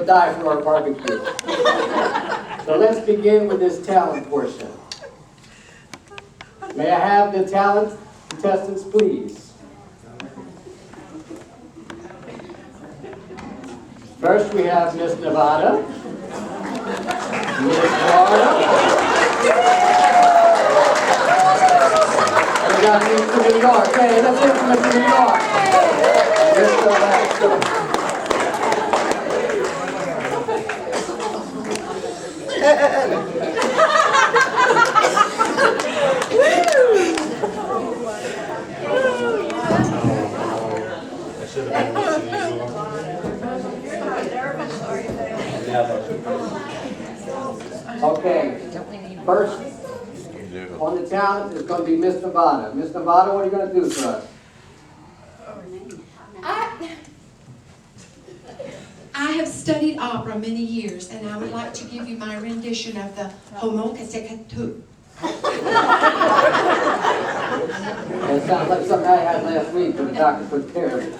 die for our barbecue. So let's begin with this talent portion. May I have the talent contestants, please? First, we have Miss Nevada, Miss Florida, and we got Mr. New York. Hey, let's hear from Mr. New York. Mr. Alaska. Okay, first on the talent is going to be Miss Nevada. Miss Nevada, what are you going to do for us? I have studied opera many years, and I would like to give you my rendition of the Homo Casecatou. It sounds like something I had last week when the doctor took care of it.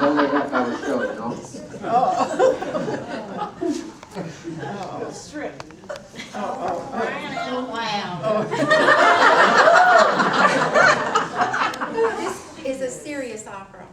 Only half hour show, you know? Oh, strip. Wow. This is a serious opera.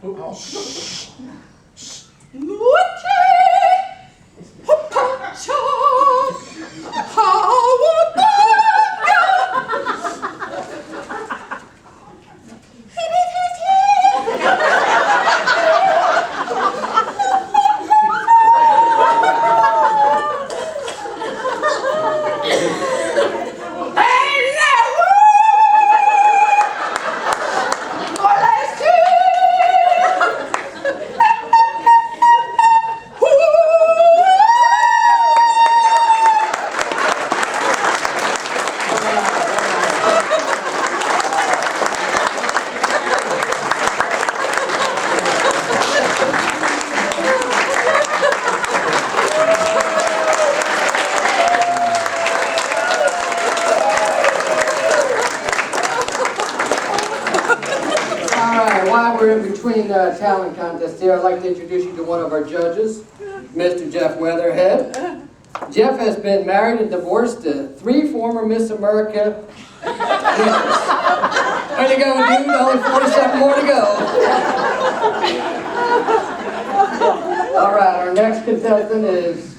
Talent contest here, I'd like to introduce you to one of our judges, Mr. Jeff Weatherhead. Jeff has been married and divorced to 3 former Miss America winners. Way to go, dude. Only 47 more to go. All right, our next contestant is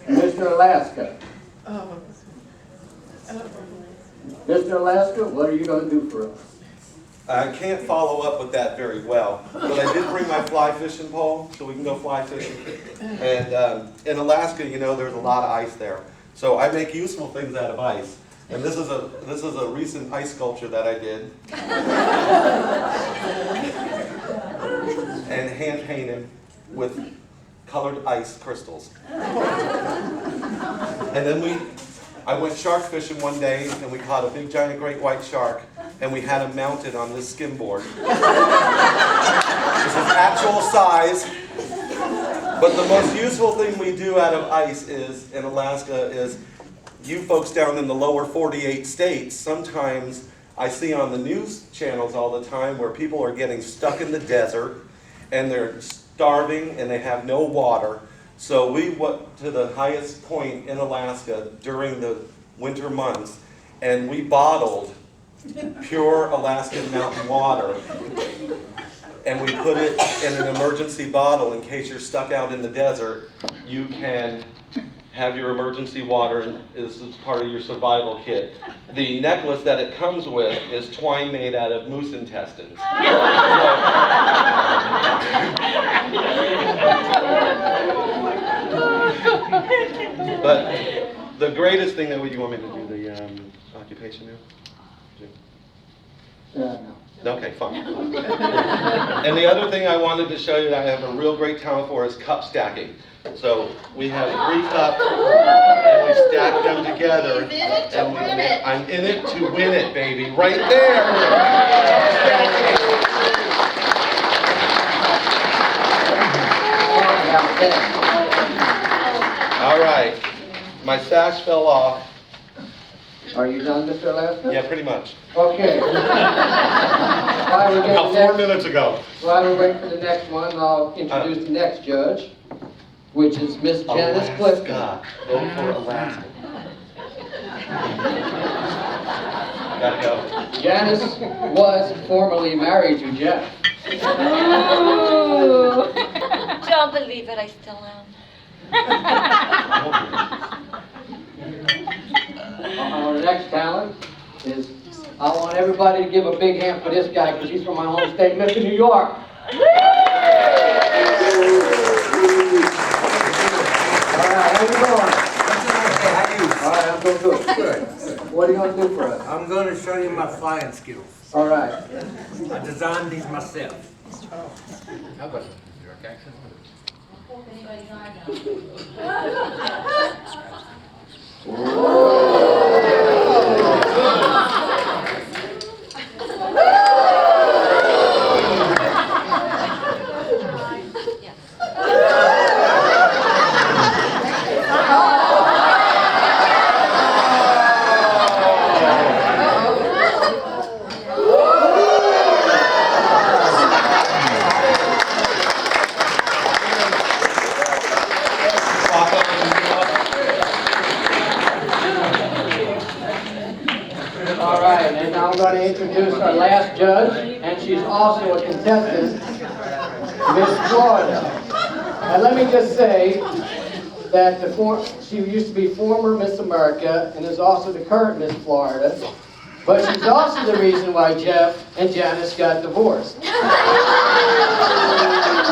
Mr. Alaska. Mr. Alaska, what are you going to do for us? I can't follow up with that very well, but I did bring my fly fishing pole, so we can go fly fishing. And in Alaska, you know, there's a lot of ice there, so I make useful things out of ice. And this is a recent ice sculpture that I did, and hand painted with colored ice crystals. And then I went shark fishing one day, and we caught a big giant great white shark. And we had him mounted on this skimboard. This is actual size. But the most useful thing we do out of ice in Alaska is, you folks down in the lower 48 states, sometimes I see on the news channels all the time where people are getting stuck in the desert and they're starving and they have no water. So we went to the highest point in Alaska during the winter months, and we bottled pure Alaskan mountain water, and we put it in an emergency bottle in case you're stuck out in the desert. You can have your emergency water, and this is part of your survival kit. The necklace that it comes with is twine made out of moose intestines. But the greatest thing that you want me to do the occupation now? No. Okay, fine. And the other thing I wanted to show you that I have a real great talent for is cup stacking. So we have 3 cups, and we stack them together. And I'm in it to win it, baby. Right there. All right. My sash fell off. Are you done, Mr. Alaska? Yeah, pretty much. Okay. While we get About the 4 next- minutes ago. While we wait for the next one, I'll introduce the next judge, which is Miss Janice Clifton. Alaska. Vote for Alaska. Gotta go. Janice was formerly married to Jeff. Ooh. Don't believe it, I still am. Our next talent is, I want everybody to give a big hand for this guy because he's from my home state, Mr. New York. All right, how you doing? All right, I'm doing good. Good. What are you going to do for us? I'm going to show you my flying skills. All right. I designed these myself. How about New York accent? All right, and now I'm going to introduce our last judge, and she's also a contestant, Miss Florida. And let me just say that she used to be former Miss America and is also the current Miss Florida, but she's also the reason why Jeff and Janice got divorced.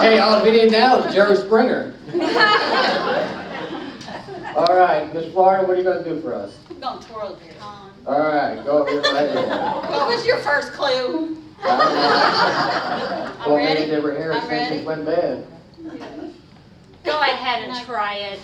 Hey, all we need now is Jerry Springer. All right, Miss Florida, what are you going to do for us? I'm going to twirl your tongue. All right, go over right ahead. What was your first clue? Well, maybe ready. they were here I'm since ready. it went bad. Go ahead and try it.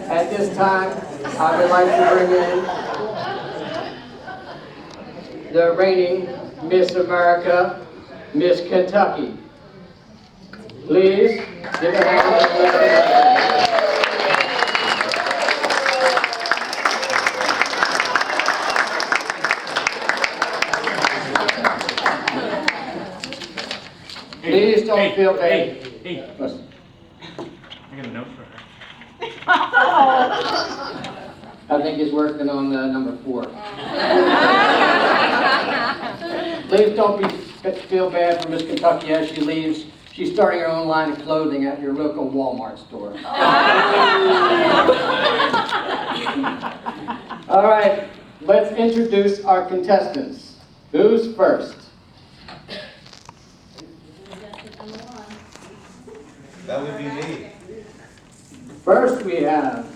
At this time, I would like to bring in the reigning Miss America, Miss Kentucky. Please give a hand to Miss Kentucky. Please don't feel bad. Hey, Listen. I got a note for her. I think he's working on number 4. Please don't feel bad for Miss Kentucky as she leaves. She's starting her own line of clothing at your local Walmart store. All right, let's introduce our contestants. Who's first? That would be me. First we have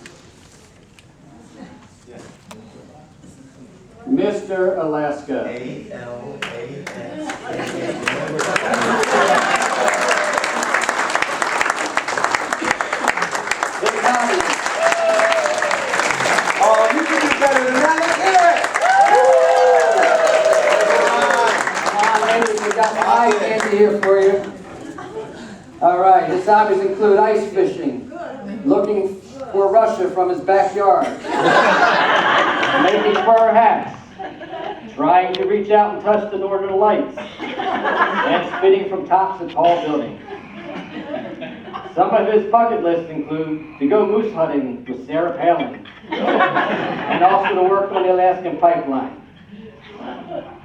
Mr. Alaska. Oh, you can do better than that. Let's hear it. Come on, ladies, we got some eye candy here for you. All right, his hobbies include ice fishing, looking for Russia from his backyard, making fur hats, trying to reach out and touch the northern lights, and spitting from tops of tall buildings. Some of his bucket lists include to go moose hunting with Sarah Palin, and also to work on the Alaskan pipeline.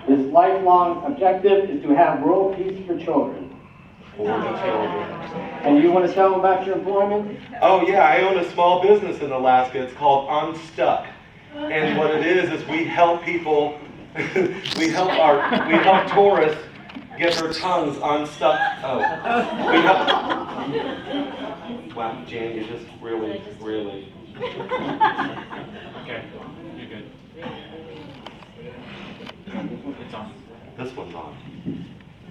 His lifelong objective is to have world peace for children. And you want to tell them about your employment? Oh yeah, I own a small business in Alaska. It's called Unstuck. And what it is we help people, we help tourists get their tongues unstuck. Oh, we help. Wow, Jan, you're just really. Okay, you're good. This one's on.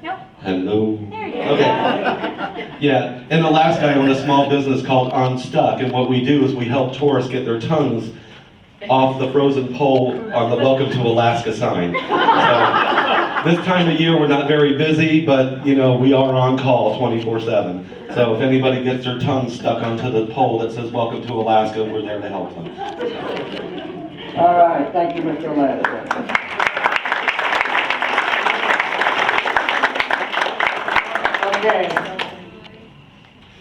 Nope. Hello. There you go. Okay. Yeah, in Alaska, I own a small business called Unstuck, and what we do is we help tourists get their tongues off the frozen pole on the Welcome to Alaska sign. So, this time of year, we're not very busy, but you know, we are on call 24/7. So if anybody gets their tongue stuck onto the pole that says Welcome to Alaska, we're there to help them. All right, thank you, Mr. Alaska. Okay.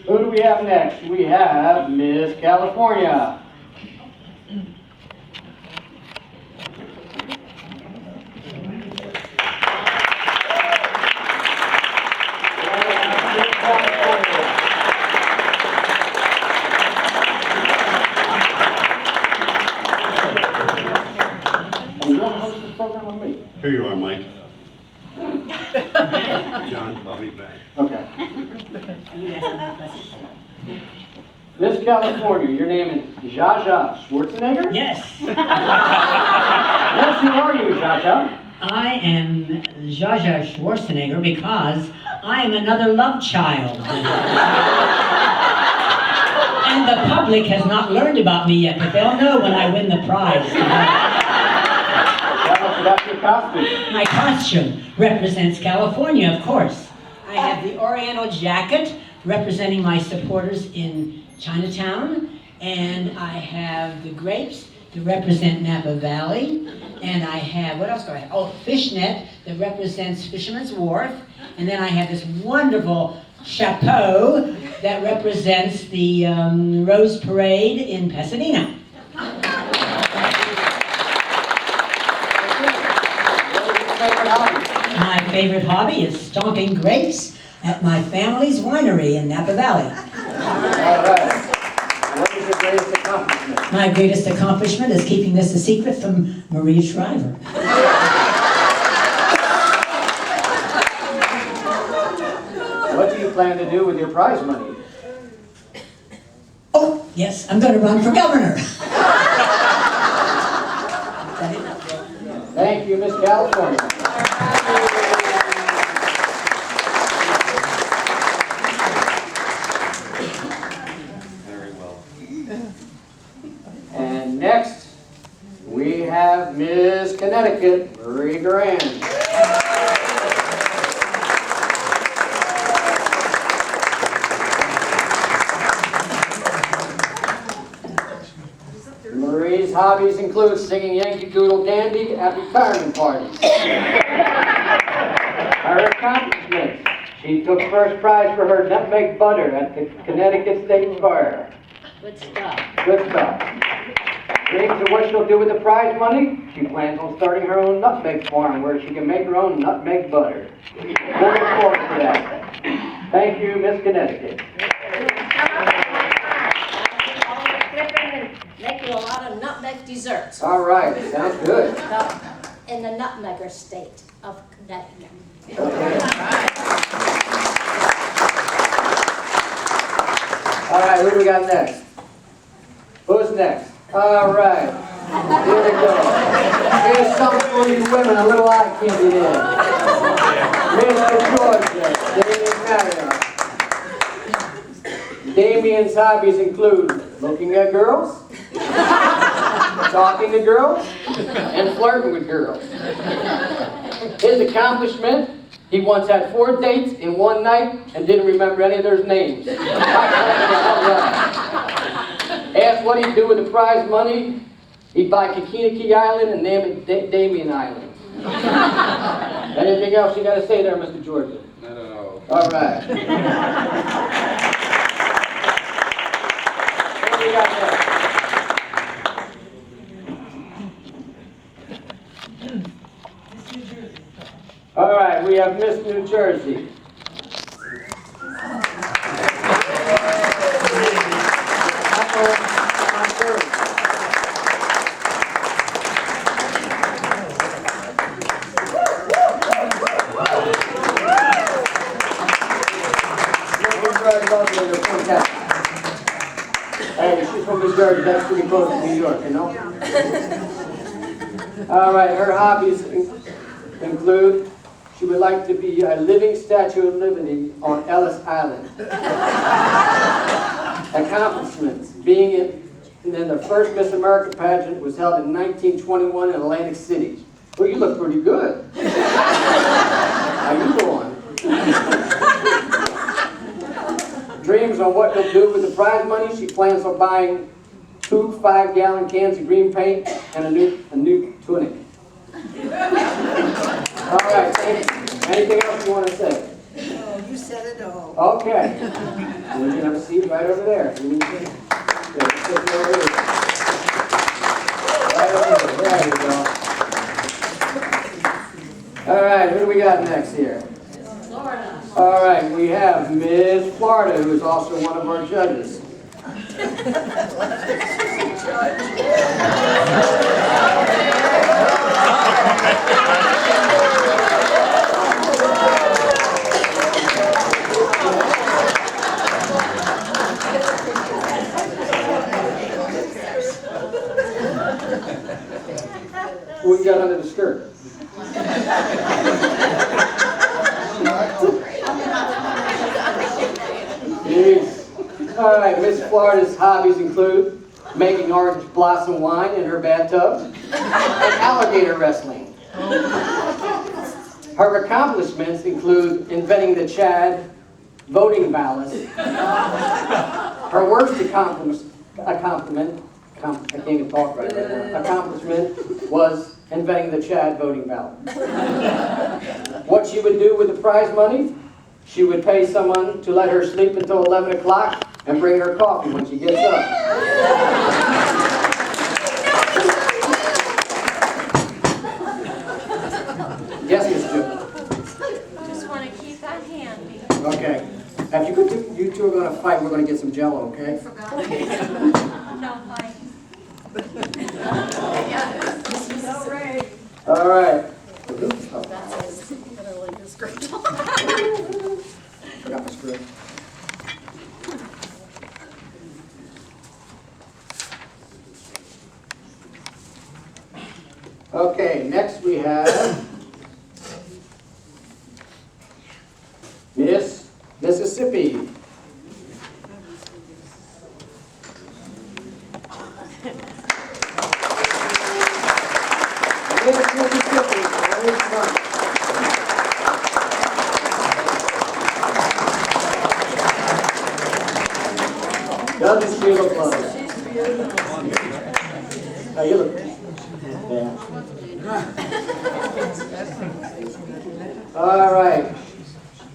Who do we have next? We have Miss California. Here you are, Mike. John, I'll be back. Okay. Miss California, your name is Zsa Schwarzenegger? Yes, Yes, who are you, Zsa? I am Zsa Schwarzenegger because I am another love child. And the public has not learned about me yet, but they'll know when I win the prize. That's your costume. My costume represents California, of course. I have the Oriental jacket representing my supporters in Chinatown, and I have the grapes to represent Napa Valley, and I have, what else do I have? Oh, fishnet that represents Fisherman's Wharf, and then I have this wonderful chapeau that represents the Rose Parade in Pasadena. My favorite hobby is stomping grapes at my family's winery in Napa Valley. All right. What is your greatest accomplishment? My greatest accomplishment is keeping this a secret from Maria Shriver. What do you plan to do with your prize money? Oh, yes, I'm going to run for governor. Thank you, Miss California. Very well. And next, we have Miss Connecticut, Marie Duran. Marie's hobbies include singing Yankee Doodle Dandy at retirement parties. Her accomplishments: she took first prize for her nutmeg butter at the Connecticut State Fair. Good stuff. Good stuff. Dreams of what she'll do with the prize money? She plans on starting her own nutmeg farm where she can make her own nutmeg butter. We'll look forward to that. Thank you, Miss Connecticut. Make you a lot of nutmeg desserts All right, sounds good. in the nutmegger state of Connecticut. Okay. All right, who do we got next? Who's next? All right, here we go. Here's something for you women, a little eye candy in. Mr. Georgia, Damian Marriott. Damian's hobbies include looking at girls, talking to girls, and flirting with girls. His accomplishment: he once had 4 dates in one night and didn't remember any of their names. Asked what he'd do with the prize money, he'd buy Kikiniki Island and name it Damian Island. Anything else you got to say there, Mr. Georgia? No. All right. What do we got next? All right, we have Miss New Jersey. Hey, she's from New Jersey, that's pretty close to New York, you know? All right, her hobbies include She would like to be a living Statue of Liberty on Ellis Island. Accomplishments. Being in the first Miss America pageant was held in 1921 in Atlantic City. Well, you look pretty good. How you doing? Dreams on what you'll do with the prize money. She plans on buying 2 5-gallon cans of green paint and a new tunic. All right, thank you. Anything else you want to say? Oh, you said it all. Okay. You can have a seat right over there. You need to- yeah, sit over here. Right over there. There you go. All right, who do we got next here? Florida. All right, we have Ms. Florida, who is also one of our judges. What you got under the skirt? Yes. All right, Miss Florida's hobbies include making orange blossom wine in her bathtub and alligator wrestling. Her accomplishments include inventing the Chad voting ballot. Her worst accomplishment was inventing the Chad voting ballot. What she would do with the prize money? She would pay someone to let her sleep until 11 o'clock and bring her coffee when she gets up. Yes, Miss Joe. Just want to keep that handy. Okay. If you two are going to fight, we're going to get some Jell-O, okay? No fight. All right. Forgot my script. Okay, next we have Miss Mississippi. Miss Mississippi, very fun. Doesn't she look lovely? Oh, you look. Yeah. All right.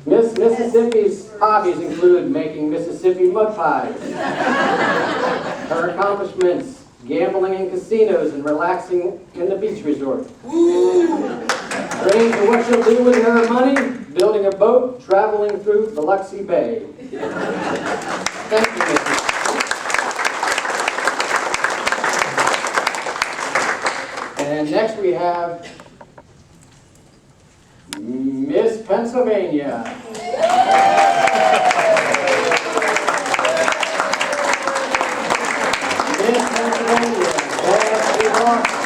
Miss Mississippi's hobbies include making Mississippi mud pies. Her accomplishments: gambling in casinos and relaxing in the beach resort. Dreams of what she'll do with her money: building a boat, traveling through Biloxi Bay. Thank you, Mrs. And next we have Miss Pennsylvania. Miss Pennsylvania,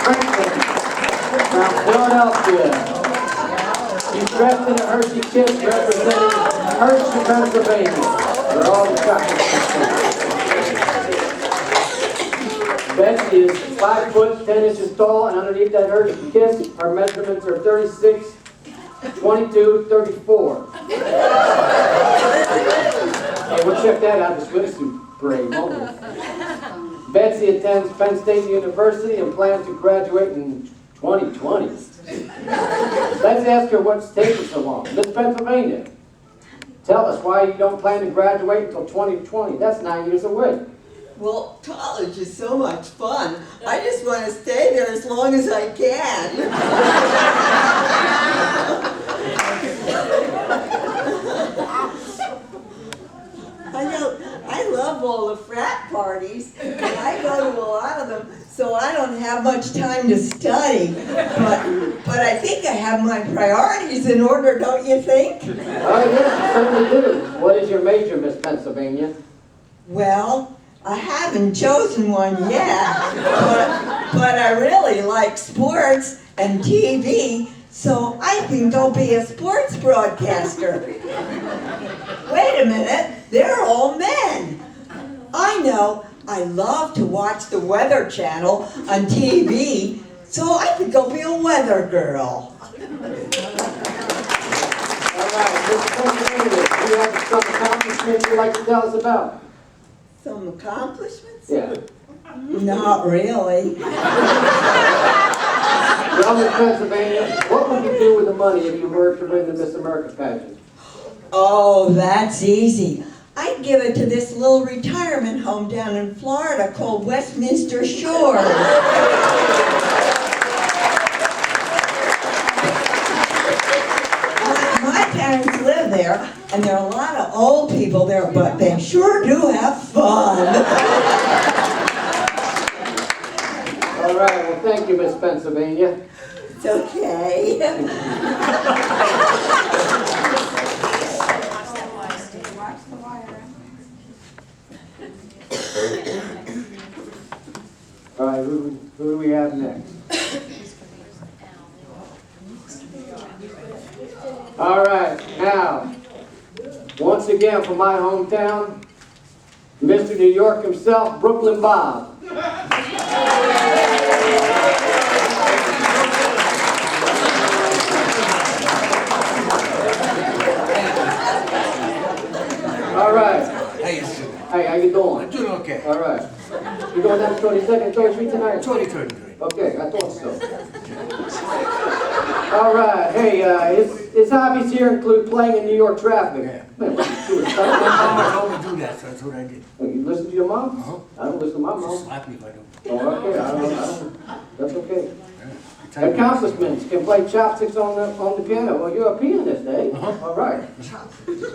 Franklin, from Philadelphia. She's dressed in a Hershey Kiss representing Hershey, Pennsylvania, where all the chocolates are sold. Betsy is 5 foot 10 inches tall, and underneath that Hershey Kiss, her measurements are 36, 22, 34. Hey, we'll check that out, the swimsuit parade, won't we? Betsy attends Penn State University and plans to graduate in 2020. Let's ask her what's taking so long. Miss Pennsylvania, tell us why you don't plan to graduate until 2020. That's 9 years away. Well, college is so much fun. I just want to stay there as long as I can. I love all the frat parties, and I go to a lot of them, so I don't have much time to study. But I think I have my priorities in order, don't you think? Oh, yes, you certainly do. What is your major, Miss Pennsylvania? Well, I haven't chosen one yet, but I really like sports and TV, so I think I'll be a sports broadcaster. Wait a minute, they're all men. I know, I love to watch the Weather Channel on TV, so I think I'll be a weather girl. All right, Mr. President, do you have some accomplishments you'd like to tell us about? Some accomplishments? Yeah. Not really. Well, Miss Pennsylvania, what would you do with the money if you were to win the Miss America pageant? Oh, that's easy. I'd give it to this little retirement home down in Florida called Westminster Shores. My parents live there, and there are a lot of old people there, but they sure do have fun. All right, well, thank you, Miss Pennsylvania. It's okay. All right, who do we have next? All right, now, once again from my hometown, Mr. New York himself, Brooklyn Bob. All right. How you doing? Hey, how you doing? I'm doing okay. All right. You going down to 22nd and 3rd Street tonight? 23rd. Okay, I thought so. All right. Hey, his hobbies here include playing in New York traffic. Yeah. Man, what you doing? My mama told me to do that, so that's what I did. Oh, you listen to your mom? Uh-huh. I don't listen to my Just mom. slap me if I don't. Oh, okay. I don't. That's okay. Yeah. Accomplishments, can play chopsticks on the piano. Well, you're a pianist, eh? Uh-huh. All right.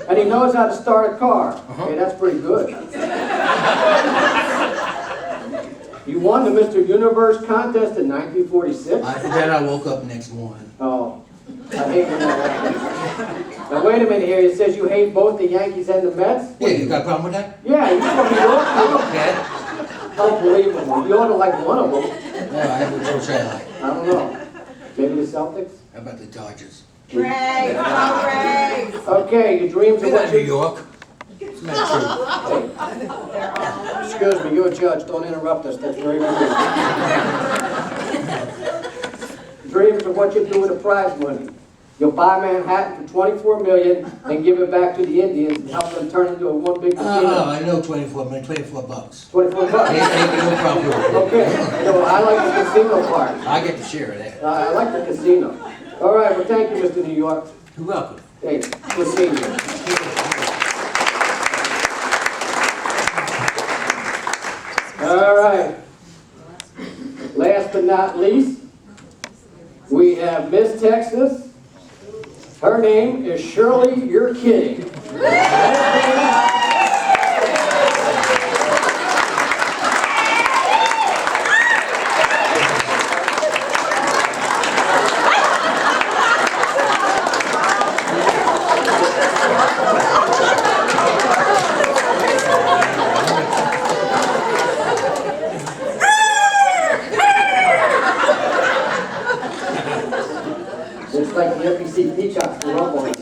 And he knows how to start a car. Uh-huh. Okay, that's pretty good. You won the Mr. Universe contest in 1946. Then I woke up next morning. Oh, I hate when that happens. Now, wait a minute here. It says you hate both the Yankees and the Mets? Yeah, you got a problem with that? Yeah, you're from New York. Okay. Unbelievable. You ought to like one of them. No, I would so say like. I don't know. Maybe the Celtics? How about the Dodgers? Ray, come Ray. Okay, your dreams We're of not what New you... York. It's not true. Excuse me, you're a judge. Don't interrupt us. That's very rude. Dreams of what you do with the prize money. You'll buy Manhattan for $24 million and give it back to the Indians and help them turn into a one big casino. I know 24 million, 24 bucks. 24 bucks. Ain't no problem. Okay, so I like the casino part. I get the share of that. I like the casino. All right, well, thank you, Mr. New York. You're welcome. Hey, good seeing you. All right. Last but not least, we have Miss Texas. Her name is Shirley. You're kidding. It's like the NBC peacocks for up on us.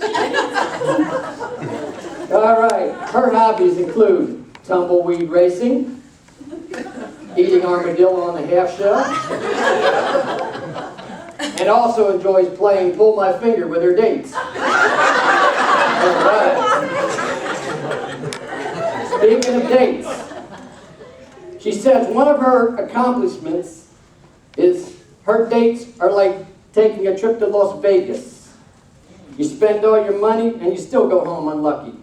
All right, her hobbies include tumbleweed racing, eating armadillo on the half shell, and also enjoys playing pull my finger with her dates. All right. Speaking of dates, she says one of her accomplishments is her dates are like taking a trip to Las Vegas. You spend all your money and you still go home unlucky.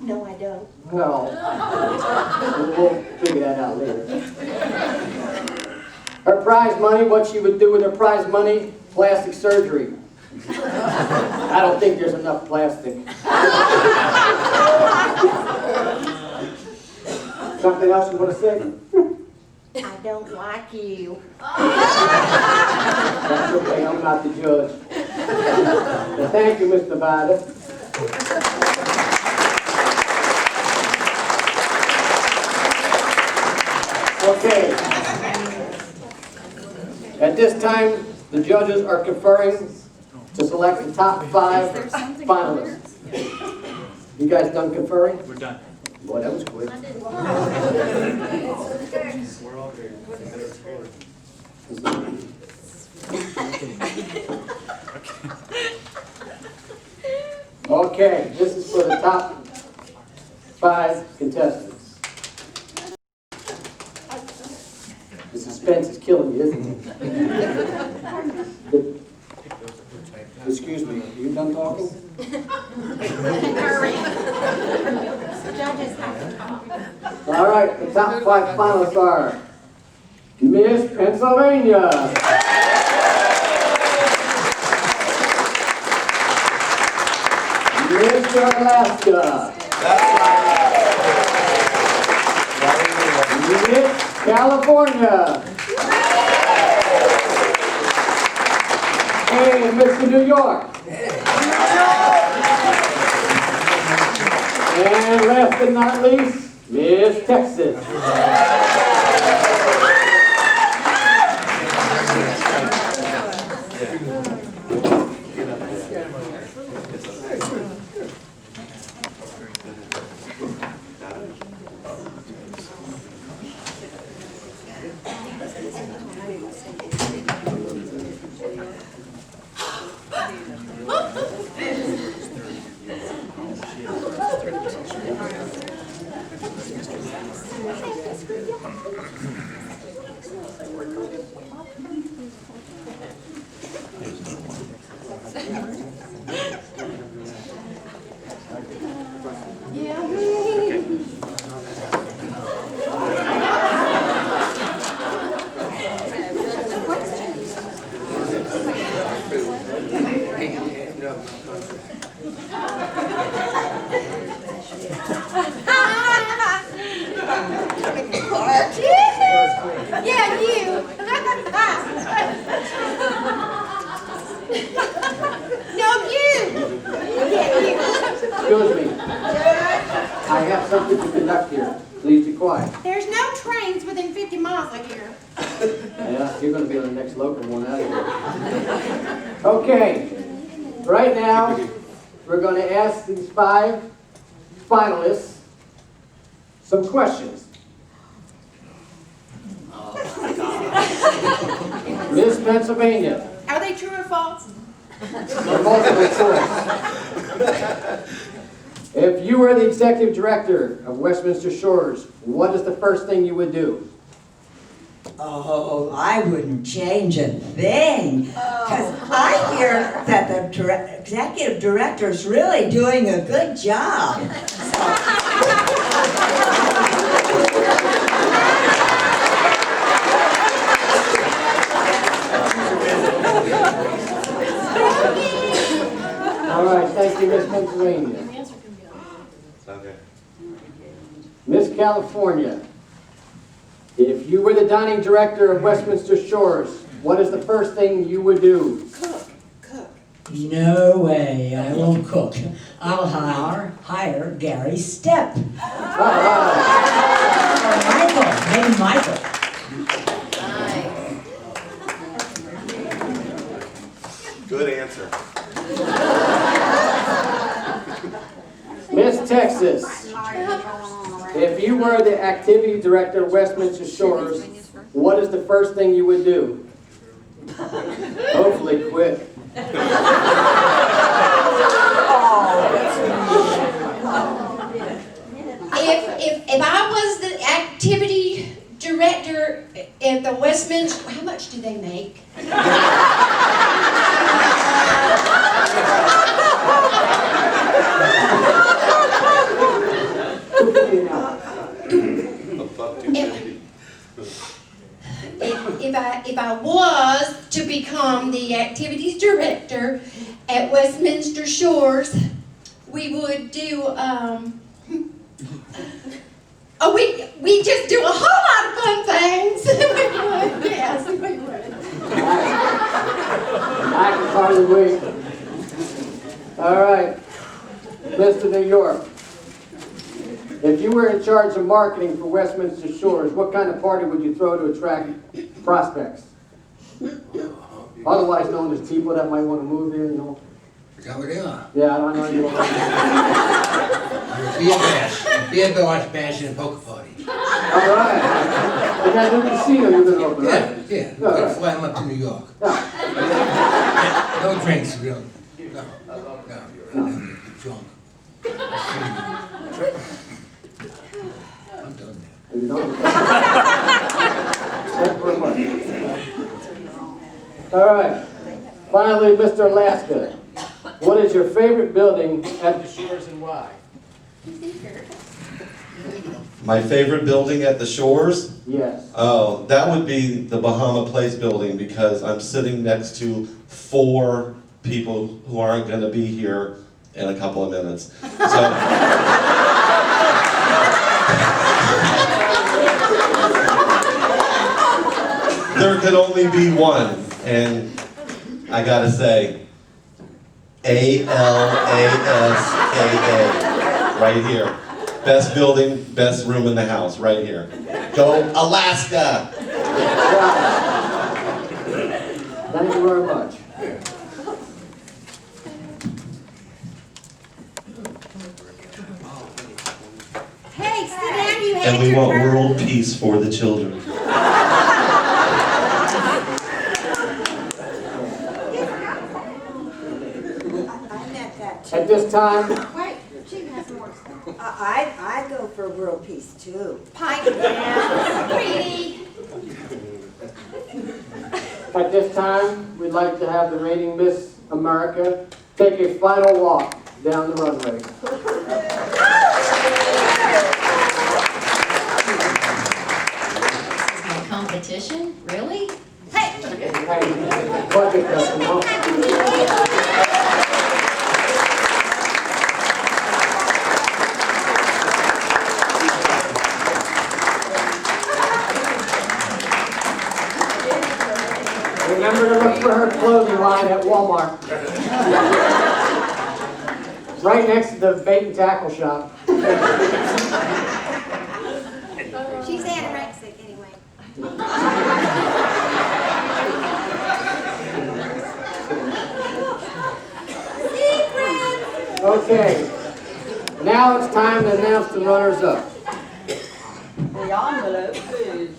No, I don't. No. We'll figure that out later. Her prize money, what she would do with her prize money, plastic surgery. I don't think there's enough plastic. Something else you want to say? I don't like you. That's okay, I'm not the judge. Well, thank you, Mr. Nevada. Okay. At this time, the judges are conferring to select the top 5 finalists. You guys done conferring? We're done. Boy, that was quick. Okay, this is for the top 5 contestants. The suspense is killing you, isn't it? Excuse me, are you done talking? Judges have to talk. All right, the top 5 finalists are Miss Pennsylvania, Mr. Alaska, Miss California, and Mr. New York. And last but not least, Miss Texas. Yeah, you. No, you. Yeah, you. Excuse me. I have something to conduct here. Please be quiet. There's no trains within 50 miles of here. Yeah, you're going to be on the next local one out of here. Okay. Right now, we're going to ask these 5 finalists some questions. Miss Pennsylvania. Are they true or false? They're multiple choice. If you were the executive director of Westminster Shores, what is the first thing you would do? Oh, I wouldn't change a thing. Because I hear that the executive director's really doing a good job. All right, thank you, Miss Pennsylvania. Okay. Miss California, if you were the dining director of Westminster Shores, what is the first thing you would do? Cook. No way, I won't cook. I'll hire Gary Stepp. Or Michael, maybe Michael. Good answer. Miss Texas, if you were the activity director of Westminster Shores, what is the first thing you would do? Hopefully quit. If I was the activity director at the Westminster, how much do they make? Above 250. If I was to become the activities director at Westminster Shores, we would do we just do a whole lot of fun things. We would, yes, we would. I can hardly wait. All right, Mr. New York. If you were in charge of marketing for Westminster Shores, what kind of party would you throw to attract prospects? Otherwise known as people that might want to move here, you know. Is that what they are? Yeah, I don't know you. Beer bash bashing and poker party. All right. And that new casino you're gonna open, right? Yeah. All We're gonna right. fly them up to New York. Yeah. No drinks, really. No. Drunk. I'm done now. You know? Thank you very much. All right. Finally, Mr. Alaska, what is your favorite building at the Shores and why? My favorite building at the Shores? Yes. Oh, that would be the Bahama Place building because I'm sitting next to 4 people who aren't going to be here in a couple of minutes. So, there could only be one, and I gotta say, ALASKA, right here. Best building, best room in the house, right here. Go Alaska! Thank you very much. Hey, sit down, you And had we your want turn. world peace for the children. I meant that too. At this time, Wait, she has more. I go for world peace too. Pipe down, sweetie. at this time, we'd like to have the reigning Miss America take a final walk down the runway. Competition? Really? Hey! Hey, budget cuts, you know? Remember to look for her clothing line at Walmart. Right next to the bait and tackle shop. She's anorexic anyway. Okay, now it's time to announce the runners-up. The envelope, please.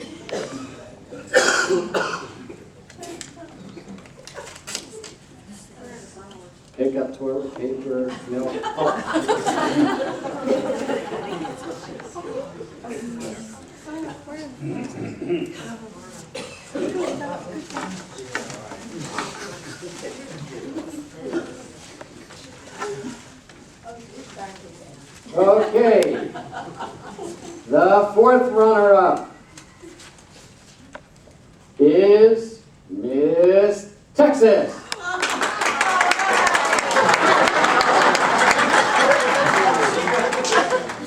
Pick up toilet paper, milk. Okay, the 4th runner-up is Miss Texas.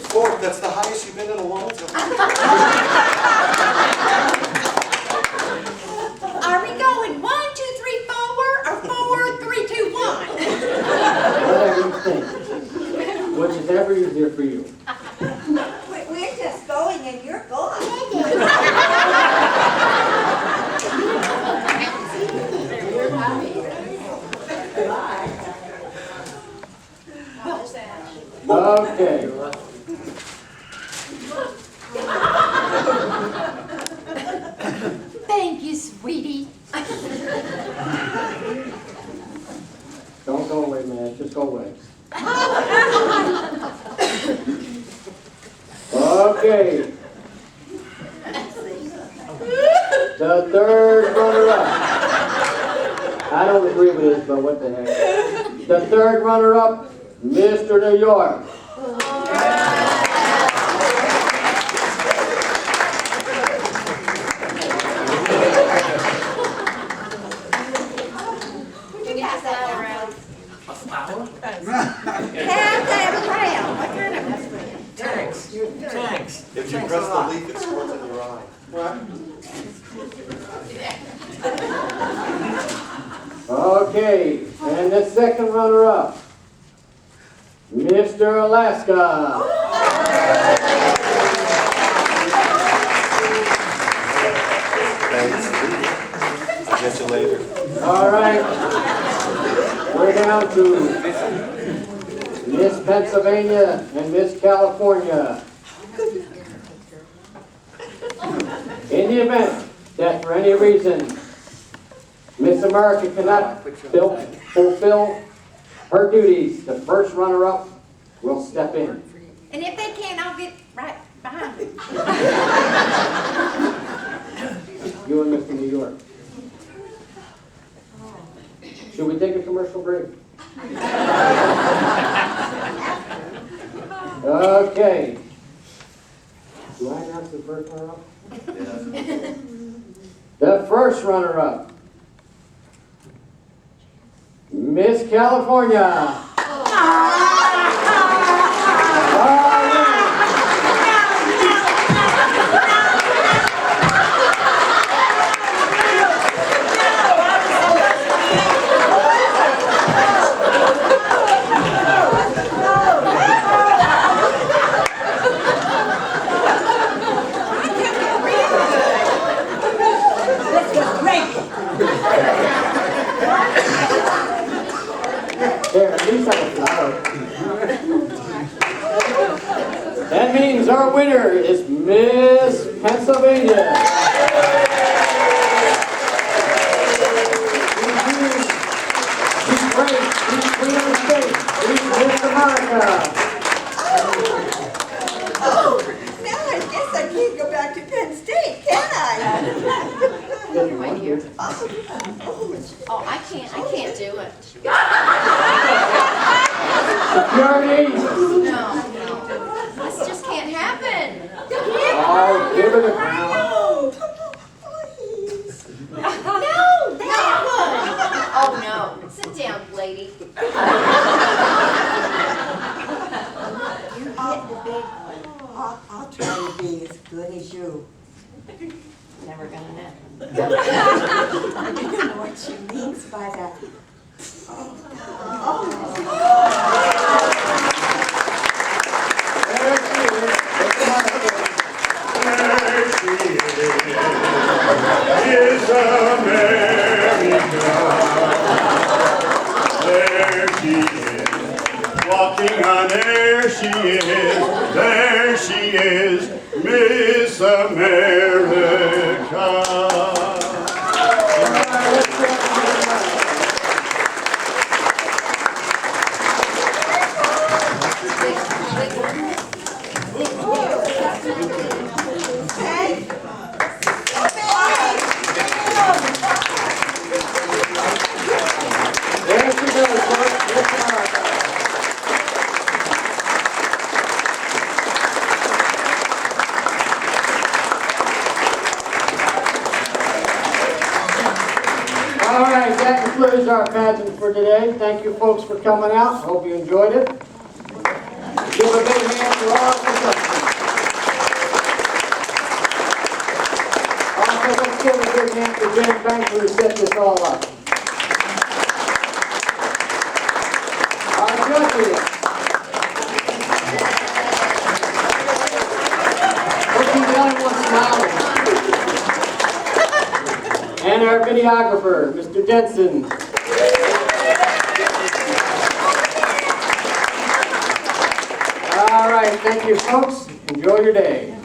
Sport, that's the highest you've been in a long time. Are we going 1, 2, 3, 4, or 4, 3, 2, 1? Whatever you think, which is ever easier for you. We're just going and you're gone. Okay. Thank you, sweetie. Don't go away, man. Just go away. Okay. The 3rd runner-up. I don't agree with this, but what the heck. The 3rd runner-up, Mr. New York. If you press the leaf, it squirts in your eye. Okay, and the 2nd runner-up, Mr. Alaska. Thanks. I guess you'll All right. We're down to Miss Pennsylvania and Miss California. In the event that for any reason Miss America cannot fulfill her duties, the first runner-up will step in. And if they can't, I'll get right behind them. You and Mr. New York. Should we take a commercial break? Okay. Do I announce the first runner-up? The first runner-up, Miss California. There, at least I can flower. That means our winner is Miss Pennsylvania. She's great. She's queen of the state. She's Miss America. Oh, now I guess I can't go back to Penn State, can I? Right here. Oh, I can't do it. Security. No. This just can't happen. Oh, give her the crown. No, that one. Oh, no. Sit down, lady. You're getting the big one. I'll try to be as good as you. Never gonna happen. I don't know what she means by that. There she is. Miss America. Is America. There she is, walking on air she is, there she is, Miss America. There she goes, folks. Miss America. All right, that concludes our pageant for today. Thank you folks for coming out. Hope you enjoyed it. Give a big hand to all the contestants. Also, let's give a big hand to Jen Banker who set this all up. Our judges. Looking the only one smiling. And our videographer, Mr. Jensen. All right, thank you, folks. Enjoy your day.